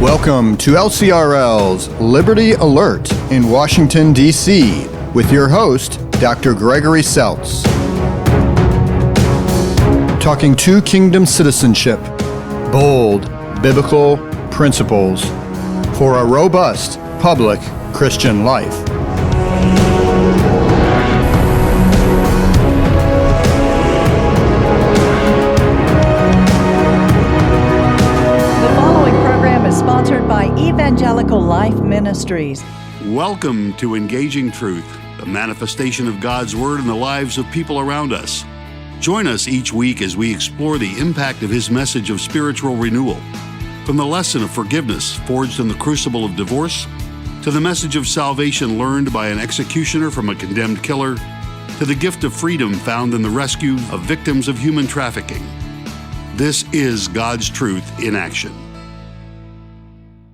Welcome to LCRL's Liberty Alert in Washington, D.C. with your host, Dr. Gregory Seltz. Talking two kingdom citizenship, bold biblical principles for a robust public Christian life. Sponsored by Evangelical Life Ministries. Welcome to Engaging Truth, the manifestation of God's Word in the lives of people around us. Join us each week as we explore the impact of His message of spiritual renewal. From the lesson of forgiveness forged in the crucible of divorce, to the message of salvation learned by an executioner from a condemned killer, to the gift of freedom found in the rescue of victims of human trafficking. This is God's truth in action.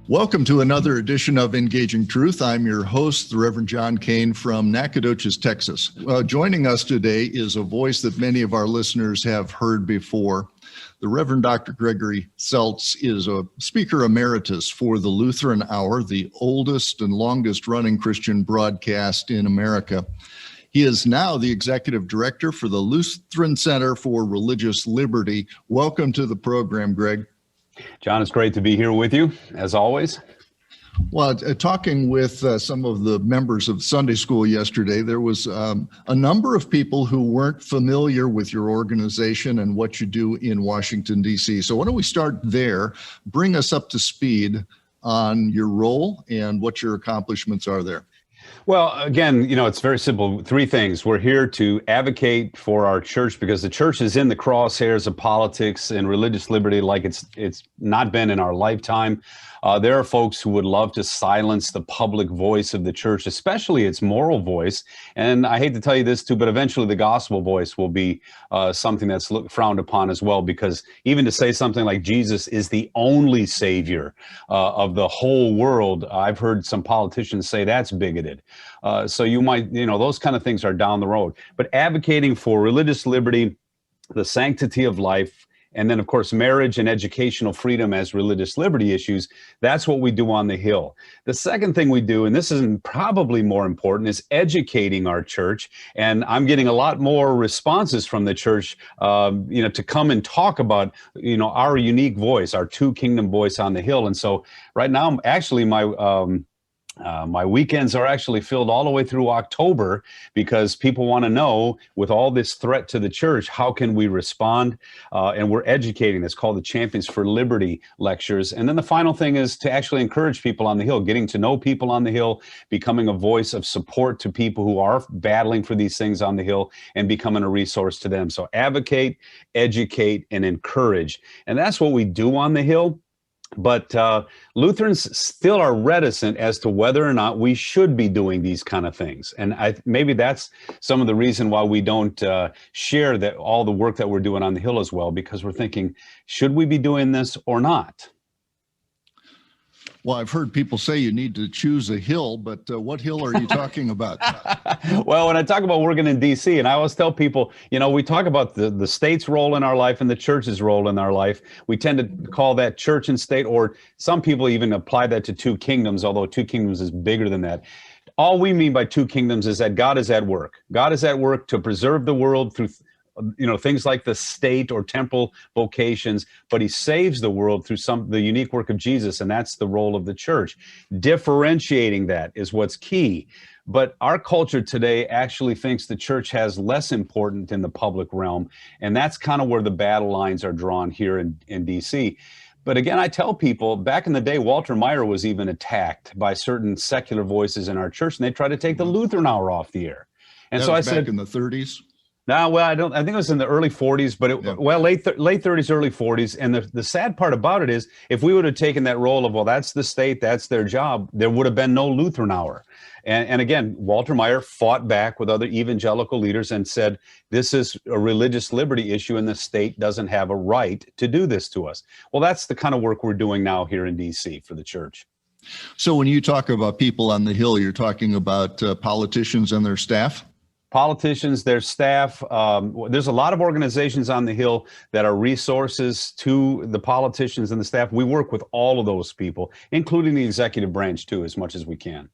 Welcome to another edition of Engaging Truth. I'm your host, the Reverend John Kane from Nacogdoches, Texas. Joining us today is a voice that many of our listeners have heard before. The Reverend Dr. Gregory Seltz is a speaker emeritus for the Lutheran Hour, the oldest and longest running Christian broadcast in America. He is now the executive director for the Lutheran Center for Religious Liberty. Welcome to the program, Greg. John, it's great to be here with you, as always. Well, talking with some of the members of Sunday school yesterday, there was a number of people who weren't familiar with your organization and what you do in Washington, D.C. So why don't we start there, bring us up to speed on your role and what your accomplishments are there. Well, again, it's very simple. Three things. We're here to advocate for our church because the church is in the crosshairs of politics and religious liberty like it's not been in our lifetime. There are folks who would love to silence the public voice of the church, especially its moral voice. And I hate to tell you this too, but eventually the gospel voice will be something that's frowned upon as well, because even to say something like Jesus is the only savior of the whole world, I've heard some politicians say that's bigoted. So you might, those kind of things are down the road. But advocating for religious liberty, the sanctity of life, and then, of course, marriage and educational freedom as religious liberty issues, that's what we do on the Hill. The second thing we do, and this is probably more important, is educating our church. And I'm getting a lot more responses from the church, to come and talk about, our unique voice, our two kingdom voice on the Hill. And so right now, actually, my weekends are actually filled all the way through October because people want to know, with all this threat to the church, how can we respond? And we're educating. It's called the Champions for Liberty lectures. And then the final thing is to actually encourage people on the Hill, getting to know people on the Hill, becoming a voice of support to people who are battling for these things on the Hill, and becoming a resource to them. So advocate, educate, and encourage. And that's what we do on the Hill. But Lutherans still are reticent as to whether or not we should be doing these kind of things. And maybe that's some of the reason why we don't share all the work that we're doing on the Hill as well, because we're thinking, should we be doing this or not? Well, I've heard people say you need to choose a hill, but what hill are you talking about? Well, when I talk about working in D.C., and I always tell people, we talk about the state's role in our life and the church's role in our life. We tend to call that church and state, or some people even apply that to two kingdoms, although two kingdoms is bigger than that. All we mean by two kingdoms is that God is at work. God is at work to preserve the world through things like the state or temporal vocations, but he saves the world through the unique work of Jesus, and that's the role of the church. Differentiating that is what's key. But our culture today actually thinks the church has less importance in the public realm, and that's kind of where the battle lines are drawn here in D.C. But again, I tell people, back in the day, Walter Meyer was even attacked by certain secular voices in our church, and they tried to take the Lutheran Hour off the air. And so I said, back in the 30s. No, well, I think it was in the early 40s, but late 30s, early 40s. And the sad part about it is, if we would have taken that role of, well, that's the state, that's their job, there would have been no Lutheran Hour. And again, Walter Meyer fought back with other evangelical leaders and said, this is a religious liberty issue and the state doesn't have a right to do this to us. Well, that's the kind of work we're doing now here in D.C. for the church. So when you talk about people on the Hill, you're talking about politicians and their staff? politicians, their staff. There's a lot of organizations on the Hill that are resources to the politicians and the staff. We work with all of those people, including the executive branch too, as much as we can.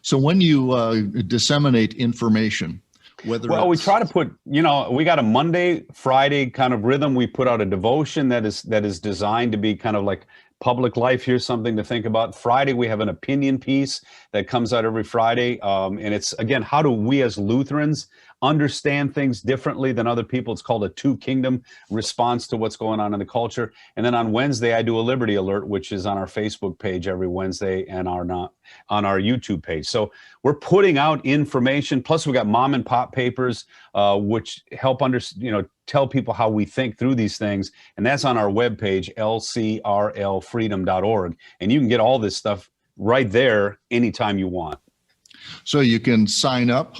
So when you disseminate information, well, we try to put, we got a Monday, Friday kind of rhythm. We put out a devotion that is designed to be kind of like public life. Here's something to think about. Friday, we have an opinion piece that comes out every Friday. And it's, again, how do we as Lutherans understand things differently than other people? It's called a two kingdom response to what's going on in the culture. And then on Wednesday, I do a Liberty Alert, which is on our Facebook page every Wednesday and on our YouTube page. So we're putting out information. Plus, we got mom and pop papers, which help tell people how we think through these things. And that's on our webpage, lcrlfreedom.org. And you can get all this stuff right there anytime you want. So you can sign up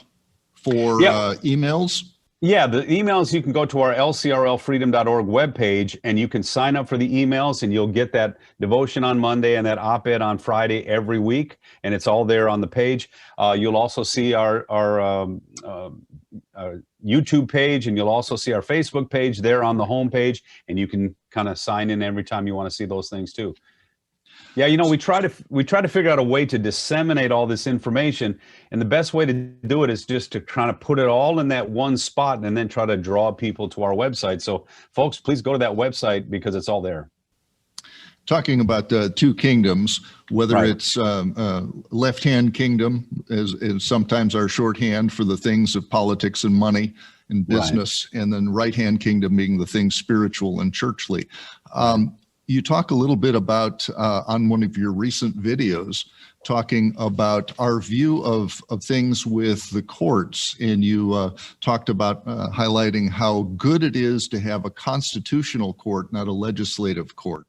for emails? Yeah, the emails, you can go to our lcrlfreedom.org webpage and you can sign up for the emails and you'll get that devotion on Monday and that op-ed on Friday every week. And it's all there on the page. You'll also see our YouTube page, and you'll also see our Facebook page there on the home page. And you can kind of sign in every time you want to see those things too. Yeah, we try to figure out a way to disseminate all this information, and the best way to do it is just to kind of put it all in that one spot and then try to draw people to our website. So folks, please go to that website because it's all there. Talking about two kingdoms, whether it's left-hand kingdom is sometimes our shorthand for the things of politics and money and business, and then right-hand kingdom being the things spiritual and churchly. You talk a little bit about, on one of your recent videos, talking about our view of things with the courts, and you talked about highlighting how good it is to have a constitutional court, not a legislative court.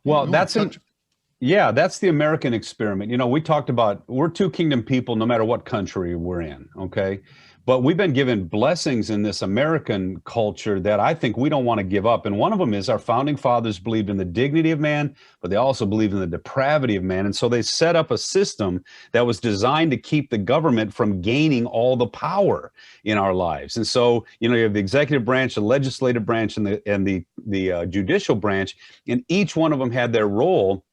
Well, that's the American experiment. We talked about we're two kingdom people no matter what country we're in, okay? But we've been given blessings in this American culture that I think we don't want to give up. And one of them is our founding fathers believed in the dignity of man, but they also believed in the depravity of man. And so they set up a system that was designed to keep the government from gaining all the power in our lives. And so, you have the executive branch, the legislative branch, and the judicial branch, and each one of them had their role.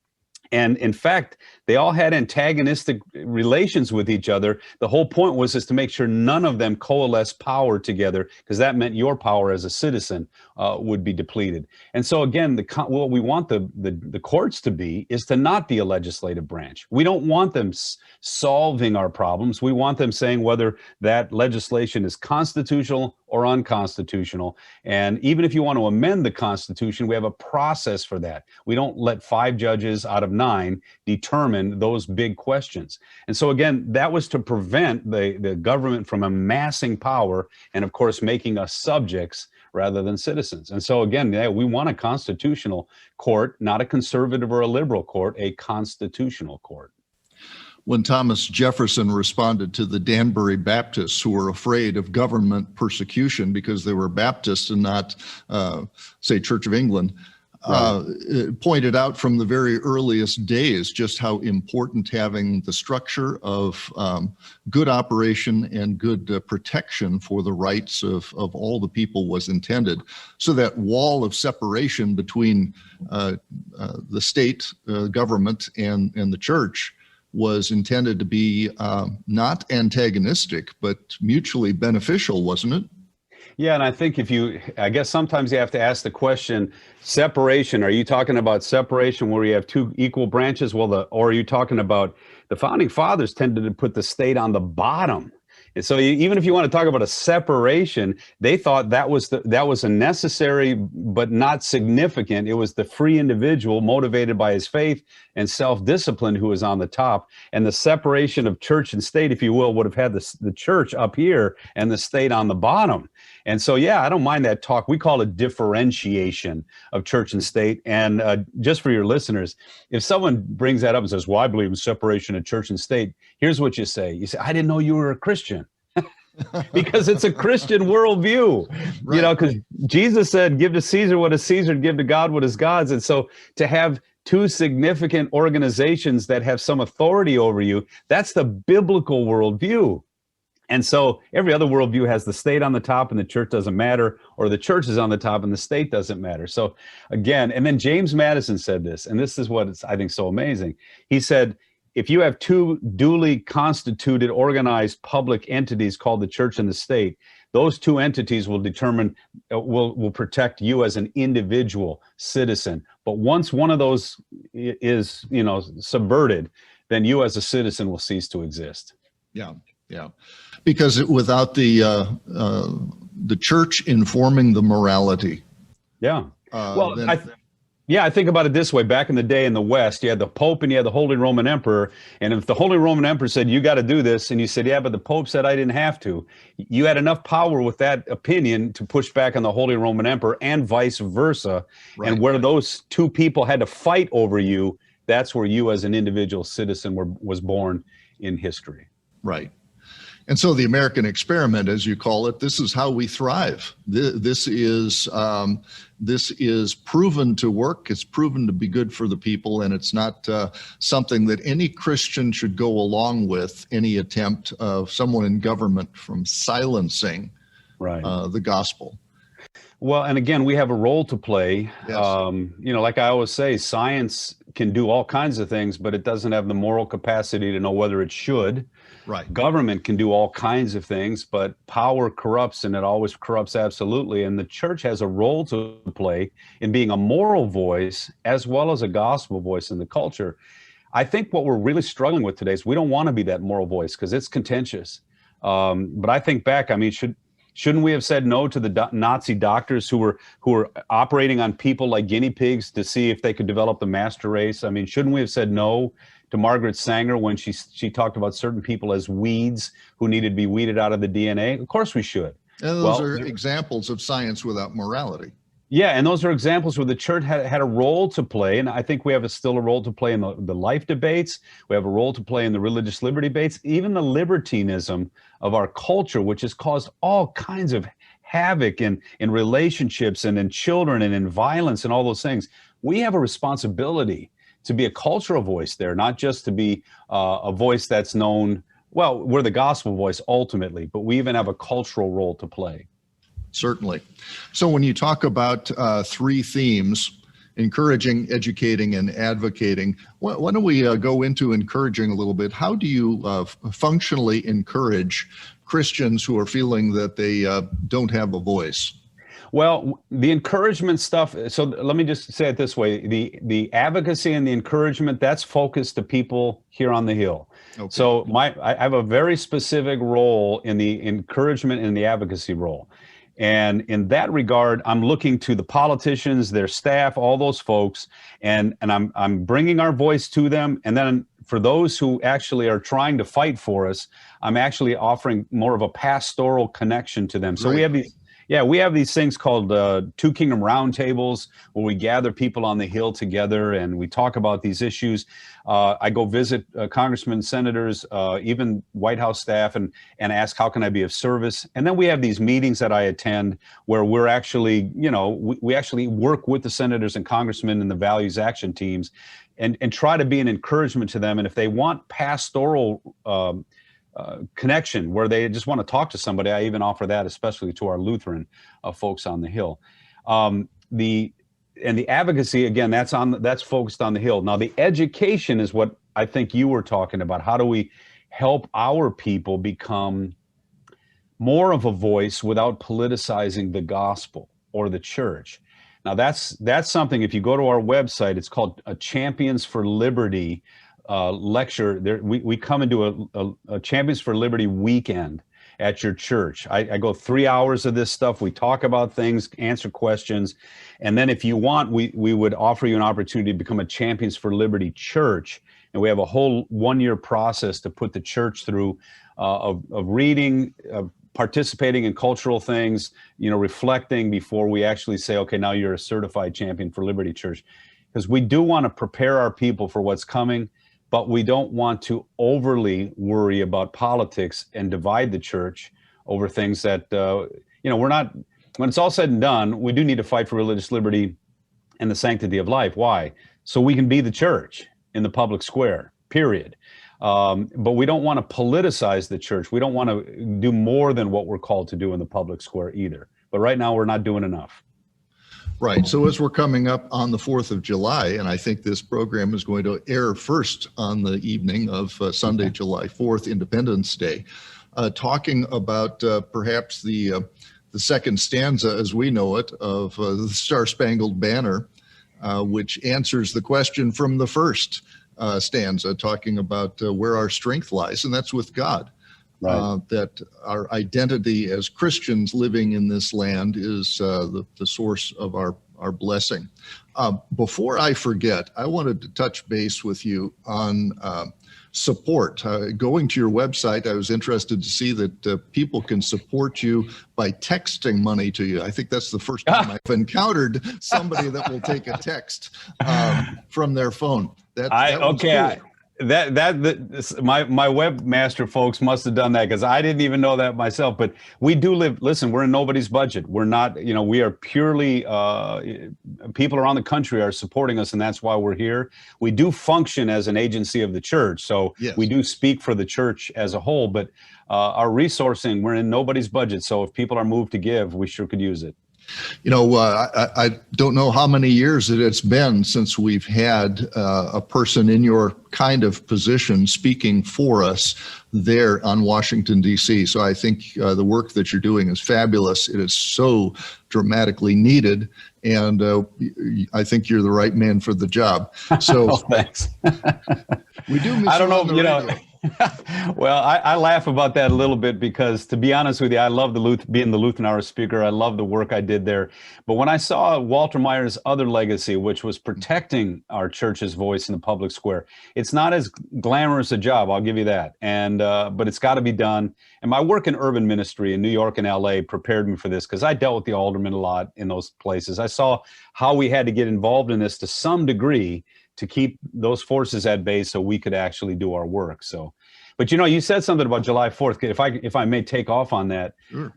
And in fact, they all had antagonistic relations with each other. The whole point was to make sure none of them coalesced power together, because that meant your power as a citizen would be depleted. And so again, what we want the courts to be is to not be a legislative branch. We don't want them solving our problems. We want them saying whether that legislation is constitutional or unconstitutional. And even if you want to amend the Constitution, we have a process for that. We don't let 5 judges out of 9 determine those big questions. And so again, that was to prevent the government from amassing power and, of course, making us subjects rather than citizens. And so again, we want a constitutional court, not a conservative or a liberal court, a constitutional court. When Thomas Jefferson responded to the Danbury Baptists who were afraid of government persecution because they were Baptists and not, say, Church of England, pointed out from the very earliest days just how important having the structure of good operation and good protection for the rights of all the people was intended. So that wall of separation between the state government and the church was intended to be not antagonistic, but mutually beneficial, wasn't it? Yeah, and I think I guess sometimes you have to ask the question, separation, are you talking about separation where you have 2 equal branches? Or are you talking about the founding fathers tended to put the state on the bottom? And so even if you want to talk about a separation, they thought that was a necessary but not significant. It was the free individual motivated by his faith and self-discipline who was on the top. And the separation of church and state, if you will, would have had the church up here and the state on the bottom. And so, yeah, I don't mind that talk. We call it differentiation of church and state. And just for your listeners, if someone brings that up and says, well, I believe in separation of church and state, here's what you say. You say, I didn't know you were a Christian. Because it's a Christian worldview, right. Because Jesus said, give to Caesar what is Caesar, give to God what is God's. And so to have 2 significant organizations that have some authority over you, that's the biblical worldview. And so every other worldview has the state on the top and the church doesn't matter, or the church is on the top and the state doesn't matter. So again, and then James Madison said this, and this is what is, I think, so amazing. He said, if you have two duly constituted, organized public entities called the church and the state, those two entities will determine, will protect you as an individual citizen. But once one of those is, subverted, then you as a citizen will cease to exist. Yeah. Yeah, because without the church informing the morality. Yeah. I think about it this way. Back in the day in the West, you had the Pope and you had the Holy Roman Emperor. And if the Holy Roman Emperor said, you got to do this, and you said, yeah, but the Pope said I didn't have to, you had enough power with that opinion to push back on the Holy Roman Emperor and vice versa. Right. And where those two people had to fight over you, that's where you as an individual citizen was born in history. Right. And so the American experiment, as you call it, this is how we thrive. This is proven to work. It's proven to be good for the people, and it's not something that any Christian should go along with, any attempt of someone in government from silencing the gospel. Well, and again, we have a role to play. Yes. Like I always say, science can do all kinds of things, but it doesn't have the moral capacity to know whether it should. Right. Government can do all kinds of things, but power corrupts, and it always corrupts absolutely. And the church has a role to play in being a moral voice as well as a gospel voice in the culture. I think what we're really struggling with today is we don't want to be that moral voice because it's contentious. But I think back, shouldn't we have said no to the Nazi doctors who were operating on people like guinea pigs to see if they could develop the master race? Shouldn't we have said no to Margaret Sanger when she talked about certain people as weeds who needed to be weeded out of the DNA? Of course we should. And those are examples of science without morality. Yeah, and those are examples where the church had a role to play, and I think we have still a role to play in the life debates. We have a role to play in the religious liberty debates, even the libertinism of our culture, which has caused all kinds of havoc in relationships and in children and in violence and all those things. We have a responsibility to be a cultural voice there, not just to be a voice that's known. Well, we're the gospel voice ultimately, but we even have a cultural role to play. Certainly. So when you talk about three themes, encouraging, educating, and advocating, why don't we go into encouraging a little bit? How do you functionally encourage Christians who are feeling that they don't have a voice? Well, the encouragement stuff, so let me just say it this way. The advocacy and the encouragement, that's focused to people here on the Hill. Okay. So I have a very specific role in the encouragement and the advocacy role. And in that regard, I'm looking to the politicians, their staff, all those folks, and I'm bringing our voice to them. And then for those who actually are trying to fight for us, I'm actually offering more of a pastoral connection to them. So we have these things called Two Kingdom Roundtables, where we gather people on the Hill together and we talk about these issues. I go visit congressmen, senators, even White House staff, and ask, how can I be of service? And then we have these meetings that I attend where we're actually, we actually work with the senators and congressmen and the values action teams and try to be an encouragement to them. And if they want pastoral connection where they just want to talk to somebody, I even offer that, especially to our Lutheran folks on the Hill. The advocacy, again, that's focused on the Hill. Now, the education is what I think you were talking about. How do we help our people become more of a voice without politicizing the gospel or the church? Now, that's something. If you go to our website, it's called a Champions for Liberty lecture. There, we come into a Champions for Liberty weekend at your church. I go 3 hours of this stuff. We talk about things, answer questions, and then if you want, we would offer you an opportunity to become a Champions for Liberty church. And we have a whole 1-year process to put the church through of reading, participating in cultural things, reflecting before we actually say, okay, now you're a certified Champion for Liberty church. Because we do want to prepare our people for what's coming, but we don't want to overly worry about politics and divide the church over things that, we're not, when it's all said and done, we do need to fight for religious liberty and the sanctity of life. Why? So we can be the church in the public square, period. But we don't want to politicize the church. We don't want to do more than what we're called to do in the public square either. But right now, we're not doing enough. Right. So as we're coming up on the 4th of July, and I think this program is going to air first on the evening of Sunday, July 4th, Independence Day, talking about perhaps the second stanza, as we know it, of the Star-Spangled Banner, which answers the question from the first stanza, talking about where our strength lies, and that's with God. Right. That our identity as Christians living in this land is the source of our blessing. Before I forget, I wanted to touch base with you on support. Going to your website, I was interested to see that people can support you by texting money to you. I think that's the first time I've encountered somebody that will take a text from their phone. That cool. My webmaster folks must have done that, because I didn't even know that myself. But we do listen, we're in nobody's budget. We're not, we are purely, people around the country are supporting us, and that's why we're here. We do function as an agency of the church. So yes, we do speak for the church as a whole, but our resourcing, we're in nobody's budget. So if people are moved to give, we sure could use it. I don't know how many years it's been since we've had a person in your kind of position speaking for us there on Washington, D.C. So I think the work that you're doing is fabulous. It is so dramatically needed, and I think you're the right man for the job. So thanks. We do miss I don't know, radio. Well, I laugh about that a little bit, because to be honest with you, I love being the Lutheran Hour speaker. I love the work I did there. But when I saw Walter Meyer's other legacy, which was protecting our church's voice in the public square, it's not as glamorous a job, I'll give you that. And but it's got to be done. And my work in urban ministry in New York and LA prepared me for this, because I dealt with the aldermen a lot in those places. I saw how we had to get involved in this to some degree to keep those forces at bay so we could actually do our work. So, but you said something about July 4th. If I may take off on that, sure.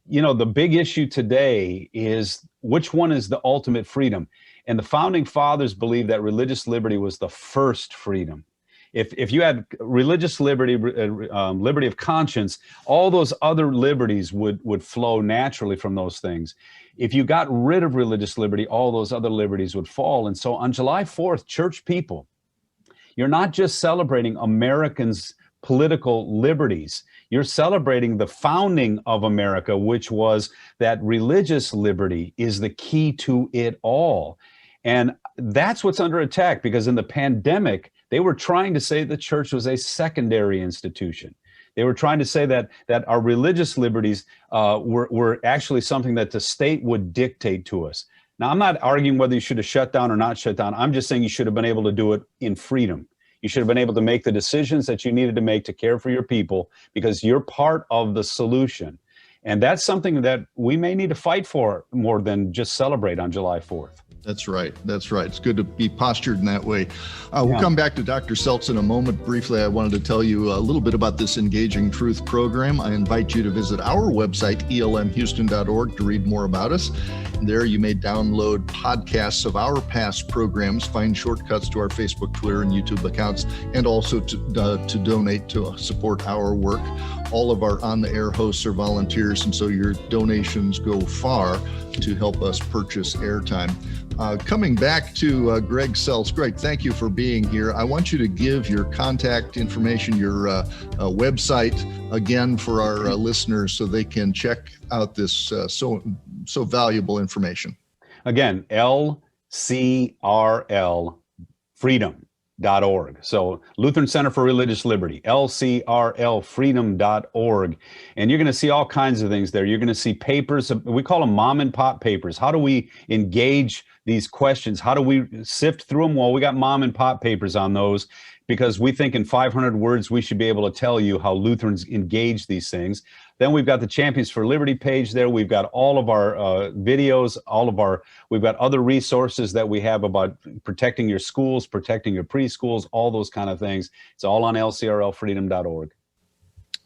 The big issue today is which one is the ultimate freedom. And the founding fathers believed that religious liberty was the first freedom. If you had religious liberty, liberty of conscience, all those other liberties would flow naturally from those things. If you got rid of religious liberty, all those other liberties would fall. And so on July 4th, church people, you're not just celebrating Americans' political liberties. You're celebrating the founding of America, which was that religious liberty is the key to it all. And that's what's under attack, because in the pandemic, they were trying to say the church was a secondary institution. They were trying to say that our religious liberties were actually something that the state would dictate to us. Now, I'm not arguing whether you should have shut down or not shut down. I'm just saying you should have been able to do it in freedom. You should have been able to make the decisions that you needed to make to care for your people, because you're part of the solution. And that's something that we may need to fight for more than just celebrate on July 4th. That's right. That's right. It's good to be postured in that way. We'll come back to Dr. Seltz in a moment. Briefly, I wanted to tell you a little bit about this Engaging Truth program. I invite you to visit our website, elmhouston.org, to read more about us. And there you may download podcasts of our past programs, find shortcuts to our Facebook, Twitter, and YouTube accounts, and also to donate to support our work. All of our on-the-air hosts are volunteers, and so your donations go far to help us purchase airtime. Coming back to Greg Seltz. Greg, thank you for being here. I want you to give your contact information, your website again for our listeners so they can check out this so valuable information. Again, LCRL Freedom.org. So Lutheran Center for Religious Liberty, LCRLfreedom.org. And you're going to see all kinds of things there. You're going to see papers. We call them mom and pop papers. How do we engage these questions? How do we sift through them? Well, we got mom and pop papers on those, because we think in 500 words, we should be able to tell you how Lutherans engage these things. Then we've got the Champions for Liberty page there. We've got all of our videos, we've got other resources that we have about protecting your schools, protecting your preschools, all those kind of things. It's all on lcrlfreedom.org.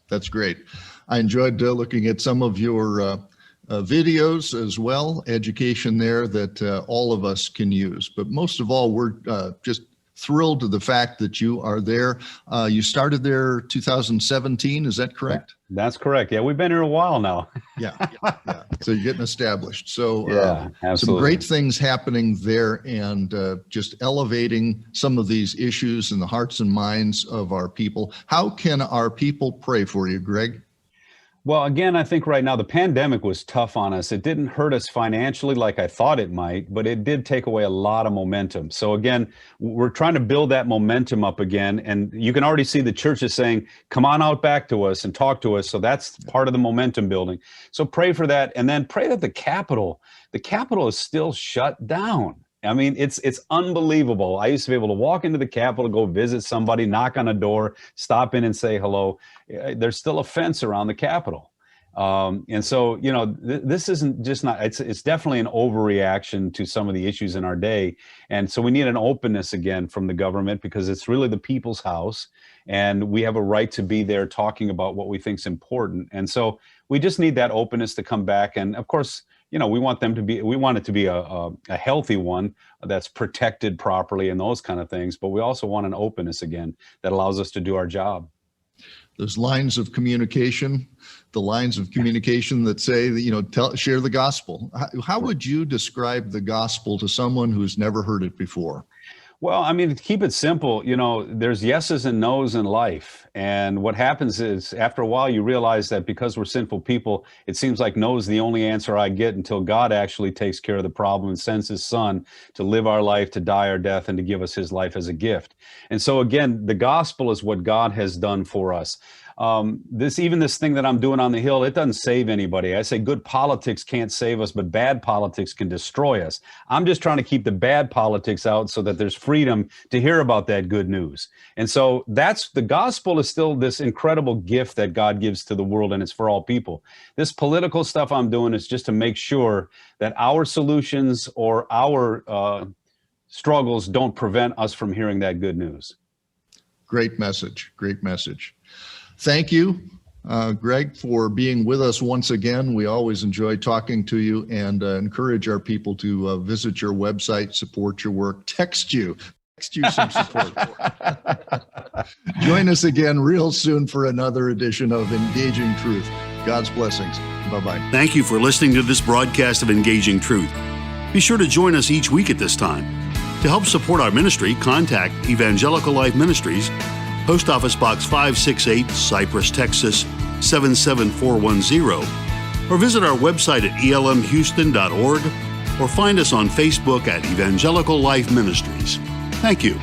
That's great. I enjoyed looking at some of your videos as well, education there that all of us can use. But most of all, we're just thrilled to the fact that you are there. You started there 2017, is that correct? That's correct. Yeah, we've been here a while now. Yeah. So you're getting established. So yeah, absolutely. Some great things happening there, and just elevating some of these issues in the hearts and minds of our people. How can our people pray for you, Greg? Well, again, I think right now the pandemic was tough on us. It didn't hurt us financially like I thought it might, but it did take away a lot of momentum. So again, we're trying to build that momentum up again. And you can already see the churches saying, come on out back to us and talk to us. So that's part of the momentum building. So pray for that. And then pray that the Capitol is still shut down. I mean, it's unbelievable. I used to be able to walk into the Capitol, go visit somebody, knock on a door, stop in and say hello. There's still a fence around the Capitol. And so, this isn't just not, it's definitely an overreaction to some of the issues in our day. And so we need an openness again from the government, because it's really the people's house, and we have a right to be there talking about what we think is important. And so we just need that openness to come back. And of course, we want it to be a healthy one that's protected properly and those kind of things. But we also want an openness again that allows us to do our job. Those lines of communication, that say that, share the gospel. How would you describe the gospel to someone who's never heard it before? Well, I mean, to keep it simple, there's yeses and nos in life. And what happens is, after a while, you realize that because we're sinful people, it seems like no is the only answer I get, until God actually takes care of the problem and sends his son to live our life, to die our death, and to give us his life as a gift. And so again, the gospel is what God has done for us. This thing that I'm doing on the Hill, it doesn't save anybody. I say good politics can't save us, but bad politics can destroy us. I'm just trying to keep the bad politics out so that there's freedom to hear about that good news. And so the gospel is still this incredible gift that God gives to the world, and it's for all people. This political stuff I'm doing is just to make sure that our solutions or our struggles don't prevent us from hearing that good news. Great message. Thank you, Greg, for being with us once again. We always enjoy talking to you, and encourage our people to visit your website, support your work, text you some support. Join us again real soon for another edition of Engaging Truth. God's blessings. Bye-bye. Thank you for listening to this broadcast of Engaging Truth. Be sure to join us each week at this time. To help support our ministry, contact Evangelical Life Ministries, Post Office Box 568, Cypress, Texas 77410, or visit our website at elmhouston.org, or find us on Facebook at Evangelical Life Ministries. Thank you.